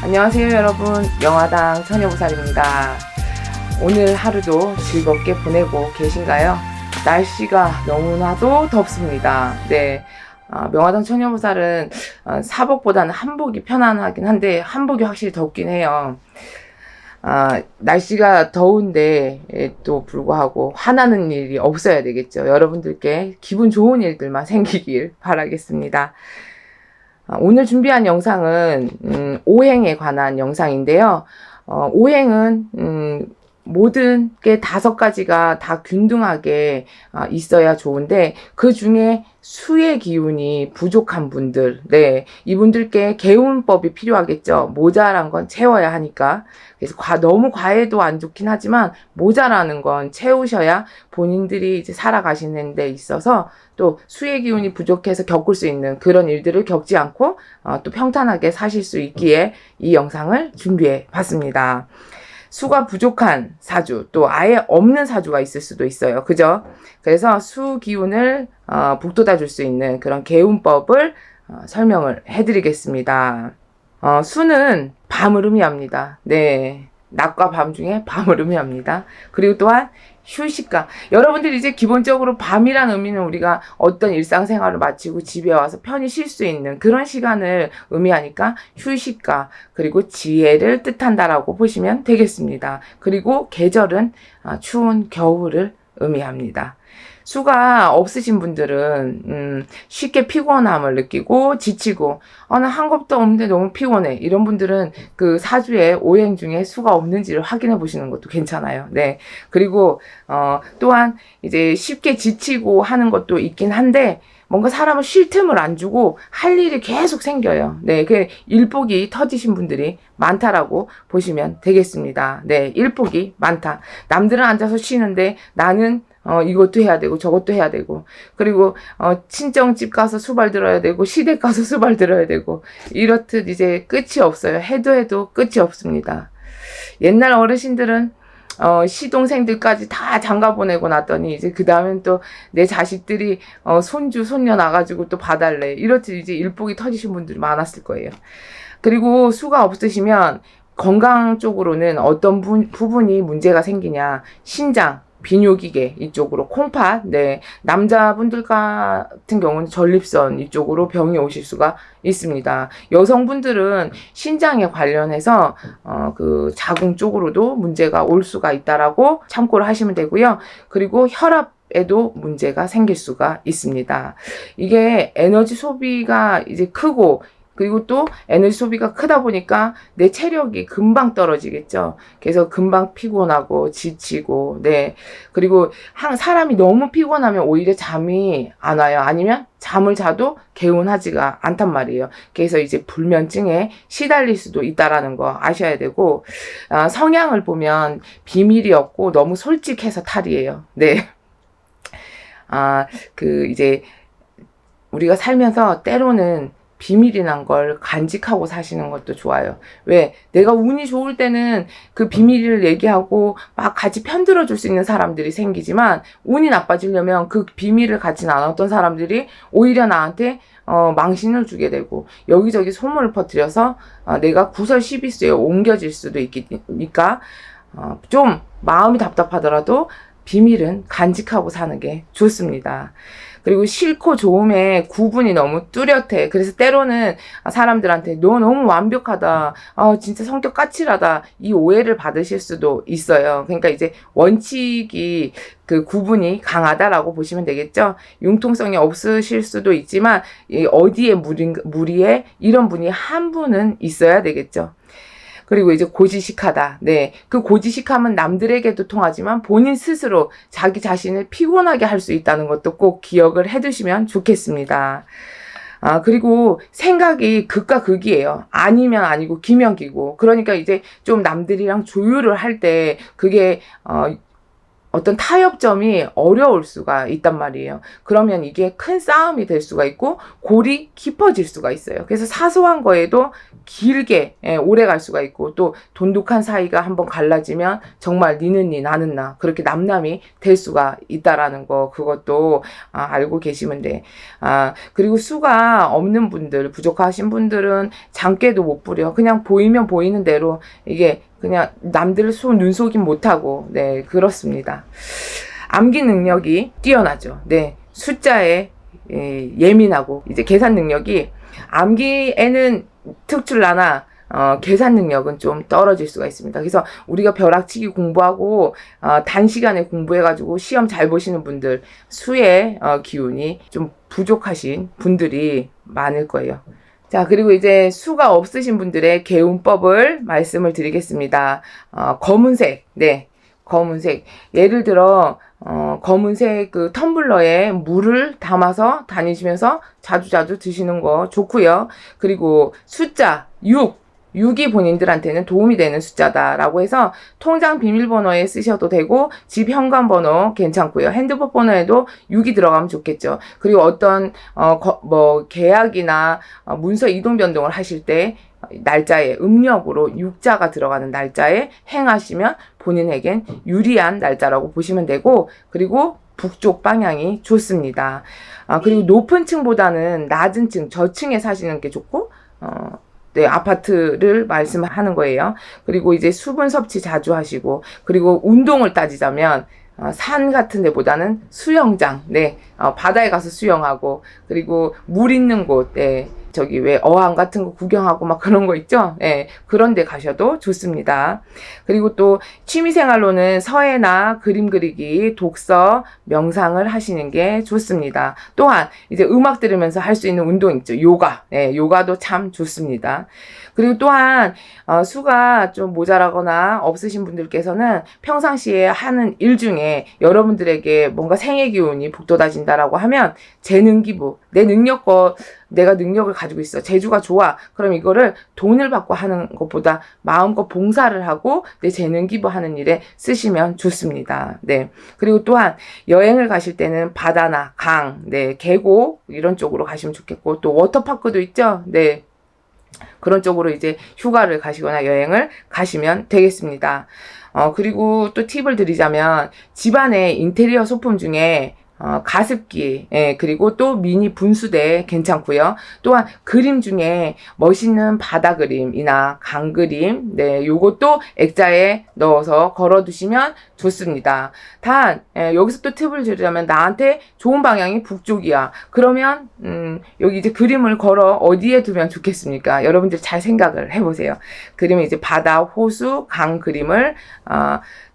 안녕하세요 여러분, 명화당 처녀보살입니다. 오늘 하루도 즐겁게 보내고 계신가요? 날씨가 너무나도 덥습니다. 네, 명화당 처녀보살은 사복보다는 한복이 편안하긴 한데 한복이 확실히 덥긴 해요. 날씨가 더운데 또 불구하고 화나는 일이 없어야 되겠죠. 여러분들께 기분 좋은 일들만 생기길 바라겠습니다. 오늘 준비한 영상은 오행에 관한 영상인데요. 오행은 모든 게 5가지가 다 균등하게 있어야 좋은데 그 중에 수의 기운이 부족한 분들, 네, 이분들께 개운법이 필요하겠죠. 모자란 건 채워야 하니까. 그래서 너무 과해도 안 좋긴 하지만 모자라는 건 채우셔야 본인들이 이제 살아가시는 데 있어서 또 수의 기운이 부족해서 겪을 수 있는 그런 일들을 겪지 않고 또 평탄하게 사실 수 있기에 이 영상을 준비해 봤습니다. 수가 부족한 사주, 또 아예 없는 사주가 있을 수도 있어요. 그죠? 그래서 수 기운을 북돋아 줄 수 있는 그런 개운법을 설명을 해드리겠습니다. 수는 밤을 의미합니다. 네. 낮과 밤 중에 밤을 의미합니다. 그리고 또한 휴식과, 여러분들이 이제 기본적으로 밤이란 의미는 우리가 어떤 일상생활을 마치고 집에 와서 편히 쉴 수 있는 그런 시간을 의미하니까 휴식과 그리고 지혜를 뜻한다라고 보시면 되겠습니다. 그리고 계절은 추운 겨울을 의미합니다. 수가 없으신 분들은 쉽게 피곤함을 느끼고 지치고 나 한 것도 없는데 너무 피곤해, 이런 분들은 그 사주의 오행 중에 수가 없는지를 확인해 보시는 것도 괜찮아요. 네. 그리고 또한 이제 쉽게 지치고 하는 것도 있긴 한데 뭔가 사람은 쉴 틈을 안 주고 할 일이 계속 생겨요. 네, 그 일복이 터지신 분들이 많다라고 보시면 되겠습니다. 네, 일복이 많다. 남들은 앉아서 쉬는데 나는 이것도 해야 되고 저것도 해야 되고, 그리고 친정집 가서 수발 들어야 되고 시댁 가서 수발 들어야 되고, 이렇듯 이제 끝이 없어요. 해도 끝이 없습니다. 옛날 어르신들은 시동생들까지 다 장가 보내고 났더니 이제 그 다음엔 또 내 자식들이 손주 손녀 나가지고 또 봐달래, 이렇듯 이제 일복이 터지신 분들이 많았을 거예요. 그리고 수가 없으시면 건강 쪽으로는 어떤 부분이 문제가 생기냐, 신장, 비뇨기계 이쪽으로, 콩팥, 네, 남자분들 같은 경우는 전립선 이쪽으로 병이 오실 수가 있습니다. 여성분들은 신장에 관련해서 그 자궁 쪽으로도 문제가 올 수가 있다라고 참고를 하시면 되고요. 그리고 혈압에도 문제가 생길 수가 있습니다. 이게 에너지 소비가 이제 크고, 그리고 또 에너지 소비가 크다 보니까 내 체력이 금방 떨어지겠죠. 그래서 금방 피곤하고 지치고, 네. 그리고 사람이 너무 피곤하면 오히려 잠이 안 와요. 아니면 잠을 자도 개운하지가 않단 말이에요. 그래서 이제 불면증에 시달릴 수도 있다라는 거 아셔야 되고, 성향을 보면 비밀이 없고 너무 솔직해서 탈이에요. 네. 이제 우리가 살면서 때로는 비밀이란 걸 간직하고 사시는 것도 좋아요. 왜? 내가 운이 좋을 때는 그 비밀을 얘기하고 막 같이 편들어 줄 수 있는 사람들이 생기지만, 운이 나빠지려면 그 비밀을 같이 나눴던 사람들이 오히려 나한테 망신을 주게 되고 여기저기 소문을 퍼뜨려서 내가 구설시비수에 옮겨질 수도 있으니까 좀 마음이 답답하더라도 비밀은 간직하고 사는 게 좋습니다. 그리고 싫고 좋음의 구분이 너무 뚜렷해. 그래서 때로는 사람들한테 너 너무 완벽하다, 진짜 성격 까칠하다, 이 오해를 받으실 수도 있어요. 그러니까 이제 원칙이, 그 구분이 강하다라고 보시면 되겠죠. 융통성이 없으실 수도 있지만 어디에 무리에 이런 분이 한 분은 있어야 되겠죠. 그리고 이제 고지식하다. 네. 그 고지식함은 남들에게도 통하지만 본인 스스로 자기 자신을 피곤하게 할 수 있다는 것도 꼭 기억을 해두시면 좋겠습니다. 그리고 생각이 극과 극이에요. 아니면 아니고 기면 기고. 그러니까 이제 좀 남들이랑 조율을 할 때 그게 어떤 타협점이 어려울 수가 있단 말이에요. 그러면 이게 큰 싸움이 될 수가 있고 골이 깊어질 수가 있어요. 그래서 사소한 거에도 길게 오래 갈 수가 있고, 또 돈독한 사이가 한번 갈라지면 정말 니는 니 나는 나 그렇게 남남이 될 수가 있다라는 거, 그것도 알고 계시면 돼. 그리고 수가 없는 분들, 부족하신 분들은 장깨도 못 부려. 그냥 보이면 보이는 대로 이게 그냥 남들 눈속임 못하고, 네, 그렇습니다. 암기 능력이 뛰어나죠. 네, 숫자에 예민하고, 이제 계산 능력이, 암기에는 특출나나 계산 능력은 좀 떨어질 수가 있습니다. 그래서 우리가 벼락치기 공부하고 단시간에 공부해가지고 시험 잘 보시는 분들, 수의 기운이 좀 부족하신 분들이 많을 거예요. 자, 그리고 이제 수가 없으신 분들의 개운법을 말씀을 드리겠습니다. 검은색, 네, 검은색. 예를 들어, 검은색 그 텀블러에 물을 담아서 다니시면서 자주자주 드시는 거 좋고요. 그리고 숫자 6이 본인들한테는 도움이 되는 숫자다라고 해서 통장 비밀번호에 쓰셔도 되고, 집 현관번호 괜찮고요. 핸드폰 번호에도 6이 들어가면 좋겠죠. 그리고 어떤 계약이나 문서 이동 변동을 하실 때 날짜에 음력으로 6자가 들어가는 날짜에 행하시면 본인에겐 유리한 날짜라고 보시면 되고, 그리고 북쪽 방향이 좋습니다. 그리고 높은 층보다는 낮은 층, 저층에 사시는 게 좋고, 네, 아파트를 말씀하는 거예요. 그리고 이제 수분 섭취 자주 하시고, 그리고 운동을 따지자면 산 같은 데보다는 수영장, 네, 바다에 가서 수영하고, 그리고 물 있는 곳, 네, 저기 왜 어항 같은 거 구경하고 막 그런 거 있죠? 네, 그런 데 가셔도 좋습니다. 그리고 또 취미생활로는 서예나 그림 그리기, 독서, 명상을 하시는 게 좋습니다. 또한 이제 음악 들으면서 할 수 있는 운동 있죠. 요가. 네, 요가도 참 좋습니다. 그리고 또한 수가 좀 모자라거나 없으신 분들께서는 평상시에 하는 일 중에 여러분들에게 뭔가 생애 기운이 북돋아진다라고 하면 재능 기부, 내가 능력을 가지고 있어, 재주가 좋아, 그럼 이거를 돈을 받고 하는 것보다 마음껏 봉사를 하고 내 재능 기부하는 일에 쓰시면 좋습니다. 네. 그리고 또한 여행을 가실 때는 바다나 강, 네, 계곡 이런 쪽으로 가시면 좋겠고, 또 워터파크도 있죠. 네. 그런 쪽으로 이제 휴가를 가시거나 여행을 가시면 되겠습니다. 그리고 또 팁을 드리자면, 집안의 인테리어 소품 중에 가습기, 예, 그리고 또 미니 분수대 괜찮고요. 또한 그림 중에 멋있는 바다 그림이나 강 그림, 네, 요것도 액자에 넣어서 걸어두시면 좋습니다. 단, 여기서 또 팁을 드리자면, 나한테 좋은 방향이 북쪽이야. 그러면 여기 이제 그림을 걸어 어디에 두면 좋겠습니까? 여러분들 잘 생각을 해보세요. 그림은 이제 바다, 호수, 강 그림을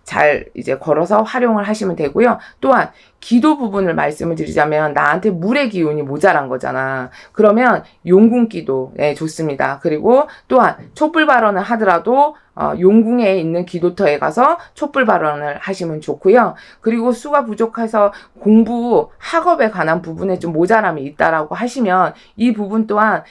잘 이제 걸어서 활용을 하시면 되고요. 또한 기도 부분을 말씀을 드리자면, 나한테 물의 기운이 모자란 거잖아. 그러면 용궁 기도, 네, 좋습니다. 그리고 또한 촛불 발언을 하더라도 용궁에 있는 기도터에 가서 촛불 발언을 하시면 좋고요. 그리고 수가 부족해서 공부, 학업에 관한 부분에 좀 모자람이 있다라고 하시면, 이 부분 또한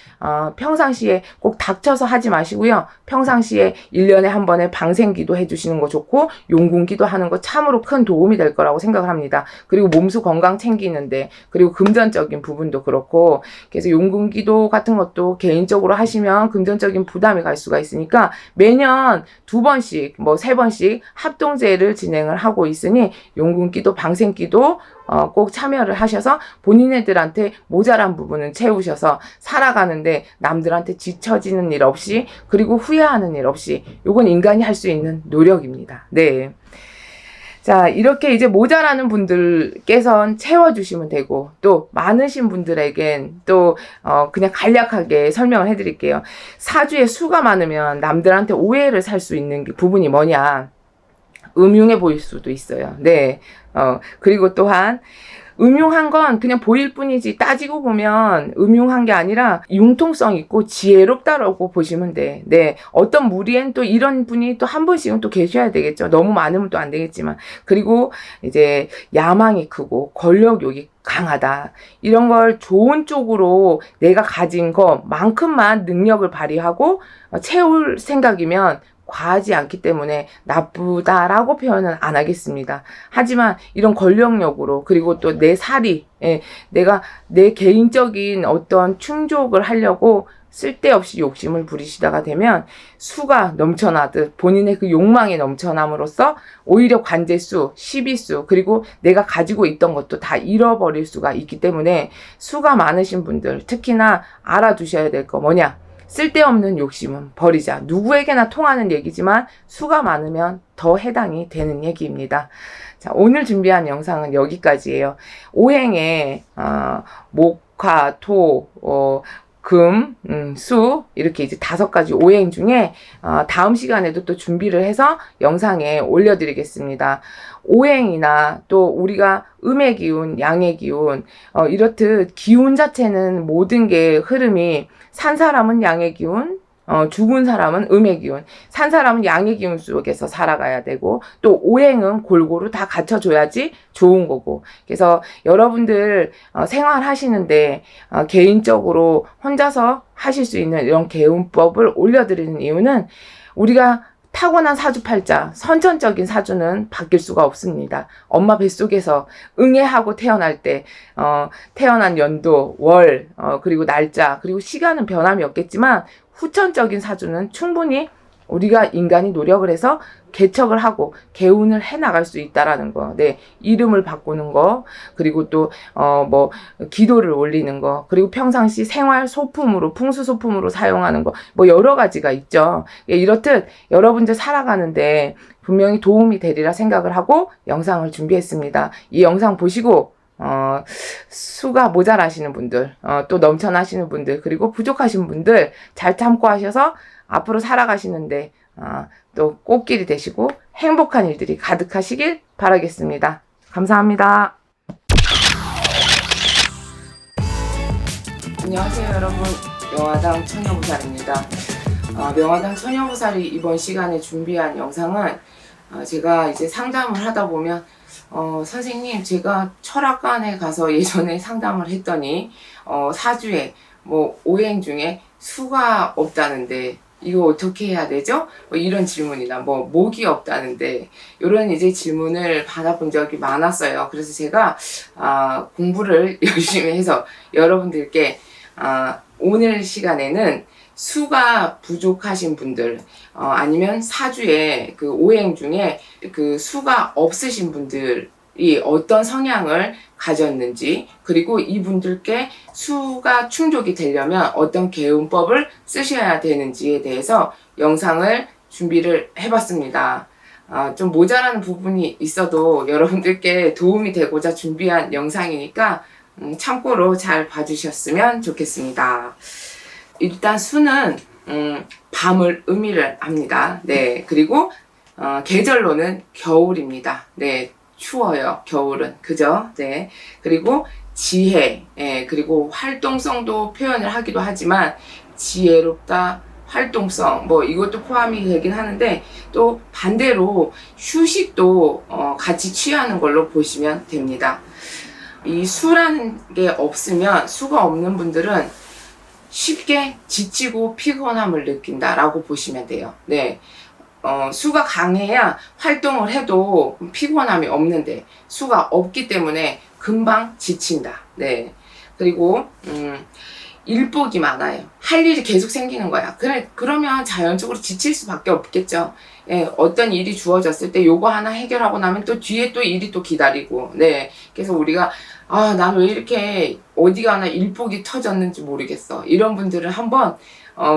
평상시에 꼭 닥쳐서 하지 마시고요. 평상시에 1년에 한 번에 방생기도 해주시는 거 좋고, 용궁기도 하는 거 참으로 큰 도움이 될 거라고 생각을 합니다. 그리고 몸수 건강 챙기는데, 그리고 금전적인 부분도 그렇고, 그래서 용궁기도 같은 것도 개인적으로 하시면 금전적인 부담이 갈 수가 있으니까 매년 2번씩, 3번씩 합동제를 진행을 하고 있으니, 용궁기도, 방생기도 꼭 참여를 하셔서 본인들한테 모자란 부분은 채우셔서 살아가는데 남들한테 지쳐지는 일 없이, 그리고 후회하는 일 없이, 요건 인간이 할 수 있는 노력입니다. 네. 자, 이렇게 이제 모자라는 분들께선 채워주시면 되고, 또 많으신 분들에겐 또 그냥 간략하게 설명을 해드릴게요. 사주에 수가 많으면 남들한테 오해를 살 수 있는 부분이 뭐냐, 음흉해 보일 수도 있어요. 네. 그리고 또한 음흉한 건 그냥 보일 뿐이지, 따지고 보면 음흉한 게 아니라 융통성 있고 지혜롭다라고 보시면 돼. 네. 어떤 무리엔 또 이런 분이 또 한 분씩은 또 계셔야 되겠죠. 너무 많으면 또 안 되겠지만. 그리고 이제 야망이 크고 권력욕이 강하다. 이런 걸 좋은 쪽으로 내가 가진 것만큼만 능력을 발휘하고 채울 생각이면 과하지 않기 때문에 나쁘다라고 표현은 안 하겠습니다. 하지만 이런 권력욕으로, 그리고 또 내 살이, 내가 내 개인적인 어떤 충족을 하려고 쓸데없이 욕심을 부리시다가 되면 수가 넘쳐나듯 본인의 그 욕망이 넘쳐남으로써 오히려 관제수, 시비수, 그리고 내가 가지고 있던 것도 다 잃어버릴 수가 있기 때문에 수가 많으신 분들, 특히나 알아두셔야 될 거 뭐냐? 쓸데없는 욕심은 버리자. 누구에게나 통하는 얘기지만 수가 많으면 더 해당이 되는 얘기입니다. 자, 오늘 준비한 영상은 여기까지예요. 오행에 목, 화, 토, 금, 수, 이렇게 이제 5가지 오행 중에 다음 시간에도 또 준비를 해서 영상에 올려드리겠습니다. 오행이나 또 우리가 음의 기운, 양의 기운, 이렇듯 기운 자체는 모든 게 흐름이 산 사람은 양의 기운, 죽은 사람은 음의 기운, 산 사람은 양의 기운 속에서 살아가야 되고, 또 오행은 골고루 다 갖춰줘야지 좋은 거고. 그래서 여러분들 생활하시는데 개인적으로 혼자서 하실 수 있는 이런 개운법을 올려드리는 이유는 우리가 타고난 사주팔자, 선천적인 사주는 바뀔 수가 없습니다. 엄마 뱃속에서 응애하고 태어날 때 태어난 연도, 월, 그리고 날짜, 그리고 시간은 변함이 없겠지만 후천적인 사주는 충분히 우리가 인간이 노력을 해서 개척을 하고 개운을 해 나갈 수 있다라는 거. 네, 이름을 바꾸는 거, 그리고 또 기도를 올리는 거, 그리고 평상시 생활 소품으로, 풍수 소품으로 사용하는 거, 여러 가지가 있죠. 이렇듯 여러분들 살아가는데 분명히 도움이 되리라 생각을 하고 영상을 준비했습니다. 이 영상 보시고 수가 모자라시는 분들, 또 넘쳐나시는 분들, 그리고 부족하신 분들 잘 참고 하셔서 앞으로 살아가시는데 또 꽃길이 되시고 행복한 일들이 가득하시길 바라겠습니다. 감사합니다. 안녕하세요 여러분, 명화당 처녀보살입니다. 명화당 처녀보살이 이번 시간에 준비한 영상은 제가 이제 상담을 하다 보면 선생님, 제가 철학관에 가서 예전에 상담을 했더니 사주에 오행 중에 수가 없다는데 이거 어떻게 해야 되죠? 이런 질문이나 목이 없다는데 이런 이제 질문을 받아본 적이 많았어요. 그래서 제가 공부를 열심히 해서 여러분들께 오늘 시간에는 수가 부족하신 분들, 아니면 사주에 그 오행 중에 그 수가 없으신 분들이 어떤 성향을 가졌는지, 그리고 이분들께 수가 충족이 되려면 어떤 개운법을 쓰셔야 되는지에 대해서 영상을 준비를 해봤습니다. 좀 모자라는 부분이 있어도 여러분들께 도움이 되고자 준비한 영상이니까 참고로 잘 봐주셨으면 좋겠습니다. 일단 수는 밤을 의미를 합니다. 네, 그리고 계절로는 겨울입니다. 네, 추워요. 겨울은, 그죠? 네, 그리고 지혜, 그리고 활동성도 표현을 하기도 하지만 지혜롭다, 활동성, 이것도 포함이 되긴 하는데, 또 반대로 휴식도 같이 취하는 걸로 보시면 됩니다. 이 수라는 게 없으면, 수가 없는 분들은 쉽게 지치고 피곤함을 느낀다라고 보시면 돼요. 네, 수가 강해야 활동을 해도 피곤함이 없는데 수가 없기 때문에 금방 지친다. 네, 그리고 일복이 많아요. 할 일이 계속 생기는 거야. 그러면 자연적으로 지칠 수밖에 없겠죠. 예, 어떤 일이 주어졌을 때 요거 하나 해결하고 나면 또 뒤에 또 일이 또 기다리고. 네, 그래서 우리가 난 왜 이렇게 어디 가나 일복이 터졌는지 모르겠어. 이런 분들은 한번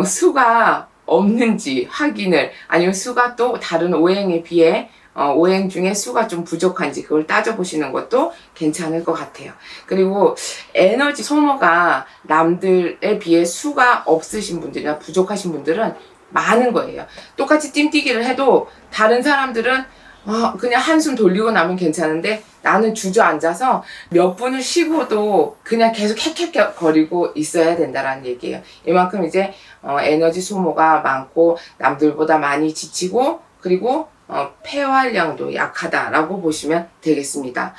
수가 없는지 확인을, 아니면 수가 또 다른 오행에 비해 오행 중에 수가 좀 부족한지 그걸 따져보시는 것도 괜찮을 것 같아요. 그리고 에너지 소모가 남들에 비해 수가 없으신 분들이나 부족하신 분들은 많은 거예요. 똑같이 띵뛰기를 해도 다른 사람들은 그냥 한숨 돌리고 나면 괜찮은데 나는 주저앉아서 몇 분을 쉬고도 그냥 계속 헥헥 거리고 있어야 된다라는 얘기예요. 이만큼 이제 에너지 소모가 많고 남들보다 많이 지치고, 그리고 폐활량도 약하다라고 보시면 되겠습니다.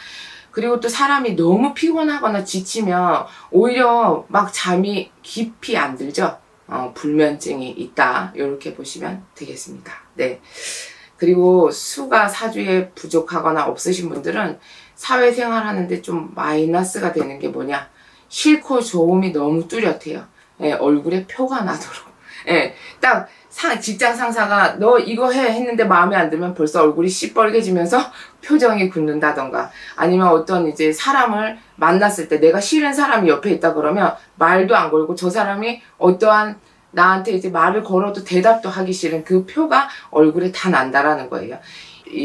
그리고 또 사람이 너무 피곤하거나 지치면 오히려 막 잠이 깊이 안 들죠. 불면증이 있다. 이렇게 보시면 되겠습니다. 네. 그리고 수가 사주에 부족하거나 없으신 분들은 사회생활 하는데 좀 마이너스가 되는 게 뭐냐? 싫고 좋음이 너무 뚜렷해요. 예, 얼굴에 표가 나도록. 예, 딱 직장 상사가 너 이거 해 했는데 마음에 안 들면 벌써 얼굴이 시뻘개지면서 표정이 굳는다던가, 아니면 어떤 이제 사람을 만났을 때 내가 싫은 사람이 옆에 있다 그러면 말도 안 걸고 저 사람이 어떠한 나한테 이제 말을 걸어도 대답도 하기 싫은 그 표가 얼굴에 다 난다라는 거예요.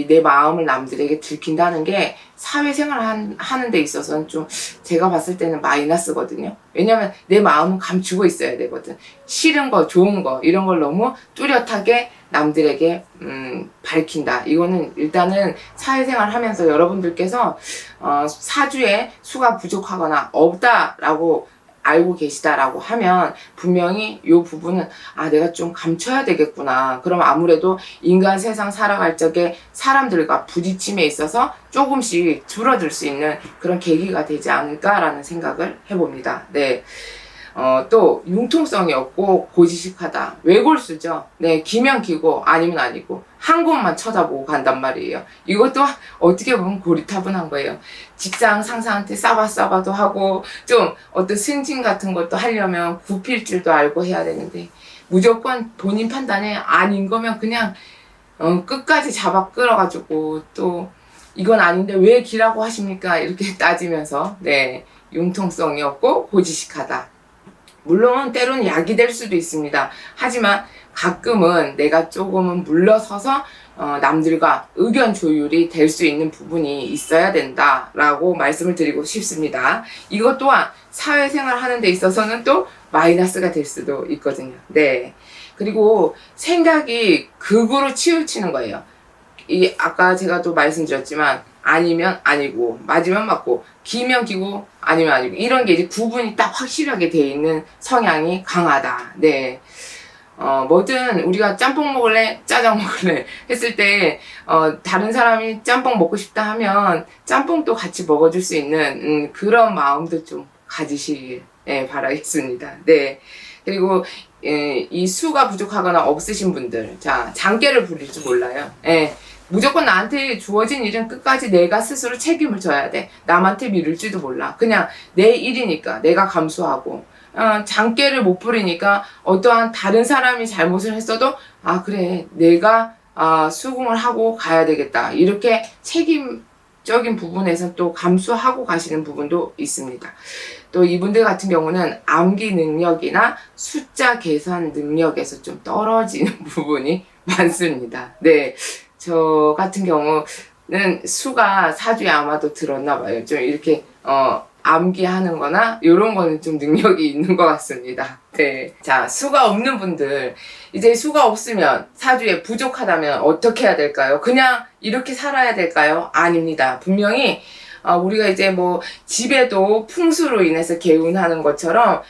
내 마음을 남들에게 들킨다는 게 사회생활 하는 데 있어서는 좀 제가 봤을 때는 마이너스거든요. 왜냐면 내 마음은 감추고 있어야 되거든. 싫은 거, 좋은 거 이런 걸 너무 뚜렷하게 남들에게 밝힌다. 이거는 일단은 사회생활 하면서 여러분들께서 사주에 수가 부족하거나 없다라고 알고 계시다라고 하면 분명히 이 부분은 내가 좀 감춰야 되겠구나. 그럼 아무래도 인간 세상 살아갈 적에 사람들과 부딪힘에 있어서 조금씩 줄어들 수 있는 그런 계기가 되지 않을까라는 생각을 해봅니다. 네. 또 융통성이 없고 고지식하다. 외골수죠. 네, 기면 기고 아니면 아니고 한 곳만 쳐다보고 간단 말이에요. 이것도 어떻게 보면 고리타분한 거예요. 직장 상사한테 싸바싸바도 하고 좀 어떤 승진 같은 것도 하려면 굽힐 줄도 알고 해야 되는데 무조건 본인 판단에 아닌 거면 그냥 끝까지 잡아 끌어가지고 또 이건 아닌데 왜 기라고 하십니까? 이렇게 따지면서 네, 융통성이 없고 고지식하다. 물론 때로는 약이 될 수도 있습니다. 하지만 가끔은 내가 조금은 물러서서 남들과 의견 조율이 될 수 있는 부분이 있어야 된다라고 말씀을 드리고 싶습니다. 이것 또한 사회생활 하는 데 있어서는 또 마이너스가 될 수도 있거든요. 네. 그리고 생각이 극으로 치우치는 거예요. 아까 제가 또 말씀드렸지만 아니면 아니고 맞으면 맞고 기면 기고 아니면 아니고 이런 게 이제 구분이 딱 확실하게 돼 있는 성향이 강하다. 네. 뭐든 우리가 짬뽕 먹을래 짜장 먹을래 했을 때 다른 사람이 짬뽕 먹고 싶다 하면 짬뽕도 같이 먹어줄 수 있는 그런 마음도 좀 가지시길 바라겠습니다. 네. 그리고 이 수가 부족하거나 없으신 분들, 자, 장깨를 부릴 줄 몰라요. 무조건 나한테 주어진 일은 끝까지 내가 스스로 책임을 져야 돼. 남한테 미룰지도 몰라. 그냥 내 일이니까 내가 감수하고 장깨를 못 부리니까 어떠한 다른 사람이 잘못을 했어도 그래 내가 수긍을 하고 가야 되겠다. 이렇게 책임적인 부분에서 또 감수하고 가시는 부분도 있습니다. 또 이분들 같은 경우는 암기 능력이나 숫자 계산 능력에서 좀 떨어지는 부분이 많습니다. 네. 저 같은 경우는 수가 사주에 아마도 들었나 봐요. 좀 이렇게 암기하는 거나 이런 거는 좀 능력이 있는 것 같습니다. 네. 자, 수가 없는 분들, 이제 수가 없으면 사주에 부족하다면 어떻게 해야 될까요? 그냥 이렇게 살아야 될까요? 아닙니다. 분명히 우리가 이제 뭐 집에도 풍수로 인해서 개운하는 것처럼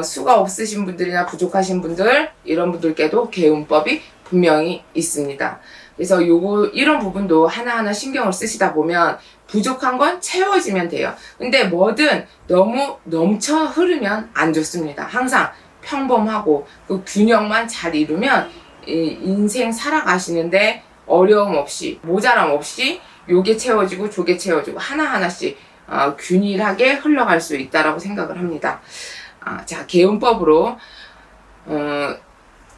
수가 없으신 분들이나 부족하신 분들, 이런 분들께도 개운법이 분명히 있습니다. 그래서 이런 부분도 하나하나 신경을 쓰시다 보면 부족한 건 채워지면 돼요. 근데 뭐든 너무 넘쳐 흐르면 안 좋습니다. 항상 평범하고 그 균형만 잘 이루면 인생 살아가시는데 어려움 없이, 모자람 없이 요게 채워지고 저게 채워지고 하나하나씩 균일하게 흘러갈 수 있다라고 생각을 합니다. 자, 개운법으로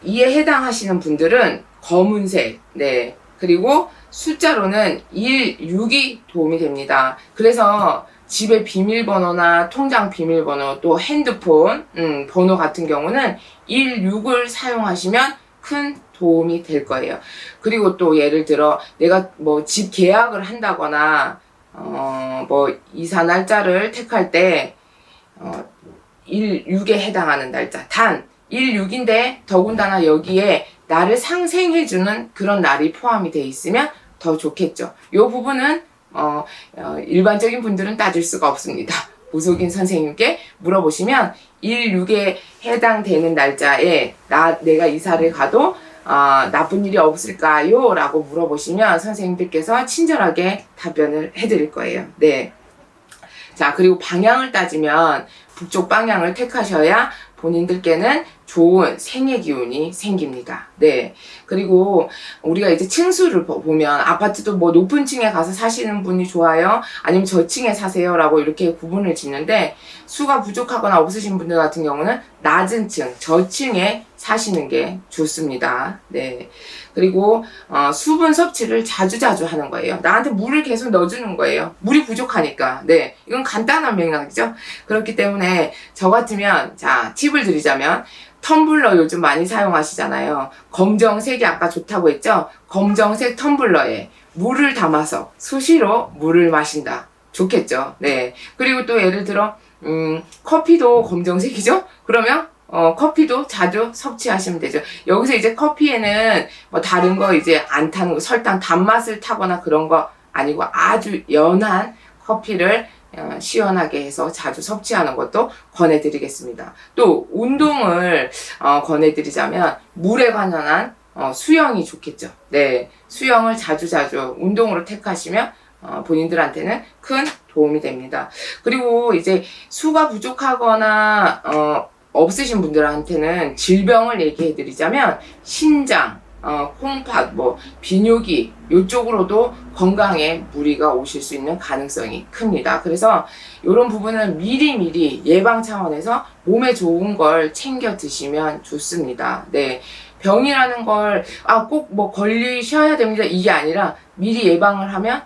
이에 해당하시는 분들은 검은색, 네. 그리고 숫자로는 1, 6이 도움이 됩니다. 그래서 집의 비밀번호나 통장 비밀번호, 또 핸드폰 번호 같은 경우는 1, 6을 사용하시면 큰 도움이 될 거예요. 그리고 또 예를 들어 내가 뭐 집 계약을 한다거나 뭐 이사 날짜를 택할 때 1, 6에 해당하는 날짜, 단 1, 6인데 더군다나 여기에 나를 상생해주는 그런 날이 포함이 돼 있으면 더 좋겠죠. 이 부분은 일반적인 분들은 따질 수가 없습니다. 무속인 선생님께 물어보시면 1, 6에 해당되는 날짜에 내가 이사를 가도 나쁜 일이 없을까요? 라고 물어보시면 선생님들께서 친절하게 답변을 해드릴 거예요. 네. 자, 그리고 방향을 따지면 북쪽 방향을 택하셔야 본인들께는 좋은 생애 기운이 생깁니다. 네. 그리고 우리가 이제 층수를 보면 아파트도 뭐 높은 층에 가서 사시는 분이 좋아요? 아니면 저층에 사세요? 라고 이렇게 구분을 짓는데 수가 부족하거나 없으신 분들 같은 경우는 낮은 층, 저층에 사시는 게 좋습니다. 네. 그리고 수분 섭취를 자주자주 하는 거예요. 나한테 물을 계속 넣어주는 거예요. 물이 부족하니까. 네. 이건 간단한 맥락이죠. 그렇기 때문에 저 같으면 자 팁을 드리자면 텀블러 요즘 많이 사용하시잖아요. 검정색이 아까 좋다고 했죠? 검정색 텀블러에 물을 담아서 수시로 물을 마신다. 좋겠죠? 네. 그리고 또 예를 들어 커피도 검정색이죠? 그러면 커피도 자주 섭취하시면 되죠. 여기서 이제 커피에는 뭐 다른 거 이제 안 타는 거, 설탕 단맛을 타거나 그런 거 아니고 아주 연한 커피를 시원하게 해서 자주 섭취하는 것도 권해드리겠습니다. 또 운동을 권해드리자면 물에 관련한 수영이 좋겠죠. 네, 수영을 자주자주 운동으로 택하시면 본인들한테는 큰 도움이 됩니다. 그리고 이제 수가 부족하거나 없으신 분들한테는 질병을 얘기해 드리자면 신장, 콩팥, 뭐 비뇨기 이쪽으로도 건강에 무리가 오실 수 있는 가능성이 큽니다. 그래서 이런 부분은 미리미리 예방 차원에서 몸에 좋은 걸 챙겨 드시면 좋습니다. 네. 병이라는 걸 꼭 뭐 걸리셔야 됩니다 이게 아니라 미리 예방을 하면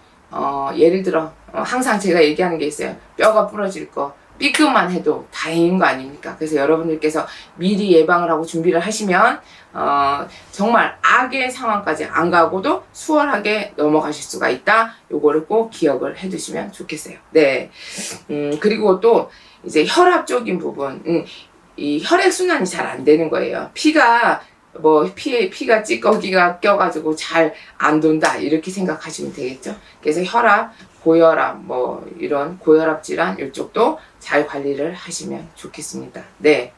예를 들어 항상 제가 얘기하는 게 있어요. 뼈가 부러질 거 삐끗만 해도 다행인 거 아닙니까? 그래서 여러분들께서 미리 예방을 하고 준비를 하시면 정말 악의 상황까지 안 가고도 수월하게 넘어가실 수가 있다. 요거를 꼭 기억을 해 두시면 좋겠어요. 네. 그리고 또 이제 혈압적인 부분, 이 혈액순환이 잘 안 되는 거예요. 피가 피가 찌꺼기가 껴가지고 잘 안 돈다 이렇게 생각하시면 되겠죠. 그래서 혈압, 고혈압 이런 고혈압 질환 이쪽도 잘 관리를 하시면 좋겠습니다. 네.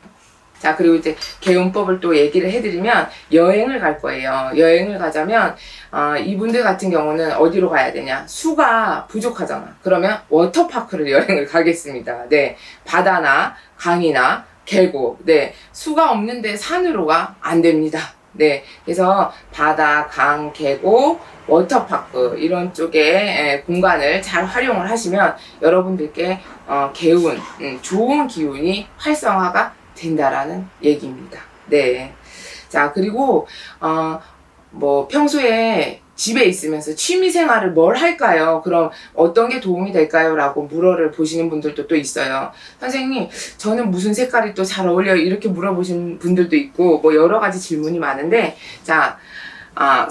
자, 그리고 이제 개운법을 또 얘기를 해드리면 여행을 갈 거예요. 여행을 가자면 이분들 같은 경우는 어디로 가야 되냐? 수가 부족하잖아. 그러면 워터파크를 여행을 가겠습니다. 네, 바다나 강이나 계곡, 네, 수가 없는데 산으로 가? 안 됩니다. 네, 그래서 바다, 강, 계곡, 워터파크 이런 쪽에 공간을 잘 활용을 하시면 여러분들께 개운, 좋은 기운이 활성화가 된다라는 얘기입니다. 네. 자, 그리고 평소에 집에 있으면서 취미 생활을 뭘 할까요? 그럼 어떤 게 도움이 될까요? 라고 물어를 보시는 분들도 또 있어요. 선생님, 저는 무슨 색깔이 또 잘 어울려요? 이렇게 물어보신 분들도 있고, 여러 가지 질문이 많은데, 자,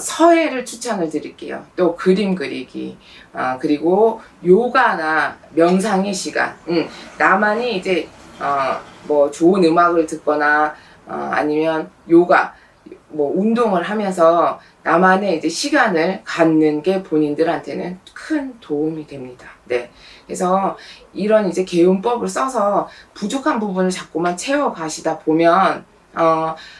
서예를 추천을 드릴게요. 또 그림 그리기, 그리고 요가나 명상의 시간, 나만이 이제, 좋은 음악을 듣거나, 아니면 요가, 운동을 하면서 나만의 이제 시간을 갖는 게 본인들한테는 큰 도움이 됩니다. 네. 그래서 이런 이제 개운법을 써서 부족한 부분을 자꾸만 채워 가시다 보면,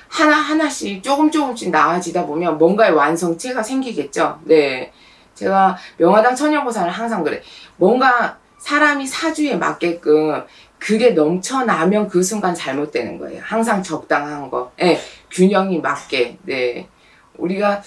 하나하나씩 조금씩 나아지다 보면 뭔가의 완성체가 생기겠죠. 네. 제가 명화당 처녀보살은 항상 그래. 뭔가 사람이 사주에 맞게끔 그게 넘쳐나면 그 순간 잘못되는 거예요. 항상 적당한 거. 네. 균형이 맞게. 네. 우리가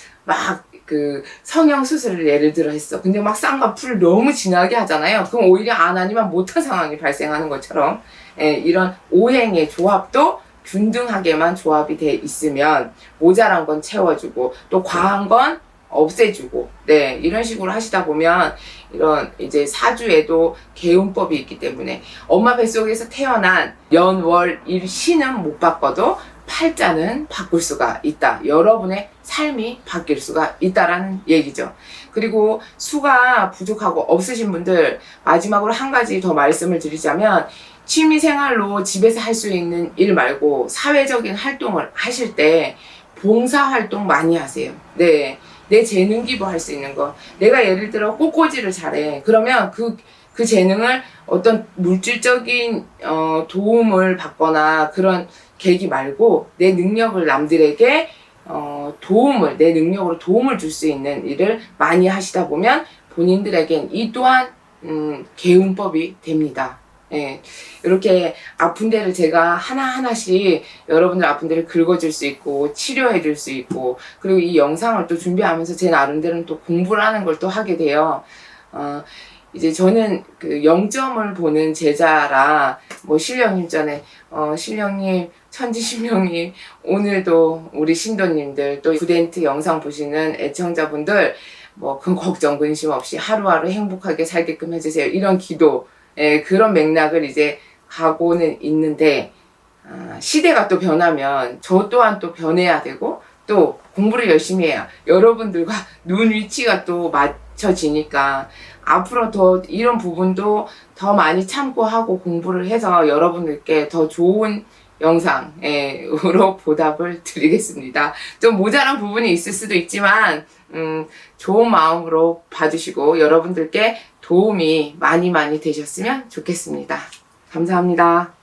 성형 수술을 예를 들어 했어. 근데 쌍과 풀을 너무 진하게 하잖아요. 그럼 오히려 안 하니만 못한 상황이 발생하는 것처럼, 이런 오행의 조합도 균등하게만 조합이 돼 있으면 모자란 건 채워주고 또 과한 건 없애주고, 네, 이런 식으로 하시다 보면 이런 이제 사주에도 개운법이 있기 때문에 엄마 뱃속에서 태어난 연, 월, 일, 시는 못 바꿔도 팔자는 바꿀 수가 있다. 여러분의 삶이 바뀔 수가 있다라는 얘기죠. 그리고 수가 부족하고 없으신 분들 마지막으로 한 가지 더 말씀을 드리자면 취미생활로 집에서 할 수 있는 일 말고 사회적인 활동을 하실 때 봉사활동 많이 하세요. 네, 내 재능 기부할 수 있는 거. 내가 예를 들어 꽃꽂이를 잘해. 그러면 그 재능을 어떤 물질적인 도움을 받거나 그런 계기 말고 내 능력을 남들에게 내 능력으로 도움을 줄 수 있는 일을 많이 하시다 보면 본인들에겐 이 또한 개운법이 됩니다. 예, 이렇게 아픈 데를 제가 하나하나씩 여러분들 아픈 데를 긁어줄 수 있고 치료해줄 수 있고, 그리고 이 영상을 또 준비하면서 제 나름대로는 또 공부를 하는 걸 또 하게 돼요. 이제 저는 그 0점을 보는 제자라, 뭐 신령님 전에 신령님, 천지신령님, 오늘도 우리 신도님들, 또 구덴트 영상 보시는 애청자분들, 뭐 그 걱정 근심 없이 하루하루 행복하게 살게끔 해주세요, 이런 기도, 예, 그런 맥락을 이제 가고는 있는데, 시대가 또 변하면 저 또한 또 변해야 되고, 또 공부를 열심히 해야 여러분들과 눈 위치가 또 맞춰지니까, 앞으로 더 이런 부분도 더 많이 참고하고 공부를 해서 여러분들께 더 좋은 영상으로 보답을 드리겠습니다. 좀 모자란 부분이 있을 수도 있지만 좋은 마음으로 봐주시고 여러분들께 도움이 많이 되셨으면 좋겠습니다. 감사합니다.